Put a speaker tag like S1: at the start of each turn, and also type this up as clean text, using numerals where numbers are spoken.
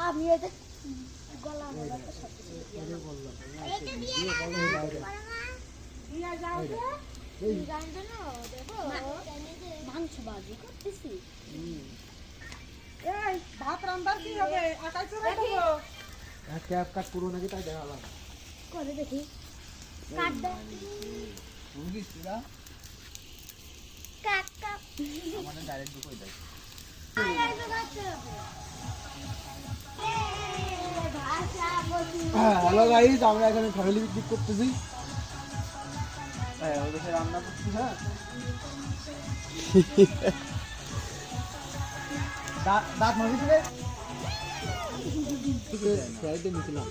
S1: আমি গলা মাংস বাজি করতেছি। ভাত রান্নার কি হবে? আটাই চুরা দেবো। ক্যাপ কাট পুরো নাকি তাই দেখালাম। করে দেখি। কাট দে। মুরগি চুরা। কাট কাট। আমাদের ডাইরেক্ট ঢুকই দেয়। হ্যালো গাইস, আমরা এখানে ফ্যামিলি পিকনিক করতেছি। হ্যাঁ, ওদের রান্না করছি। হ্যাঁ, দাঁত মারিছিলে সাইডে নিছিলাম।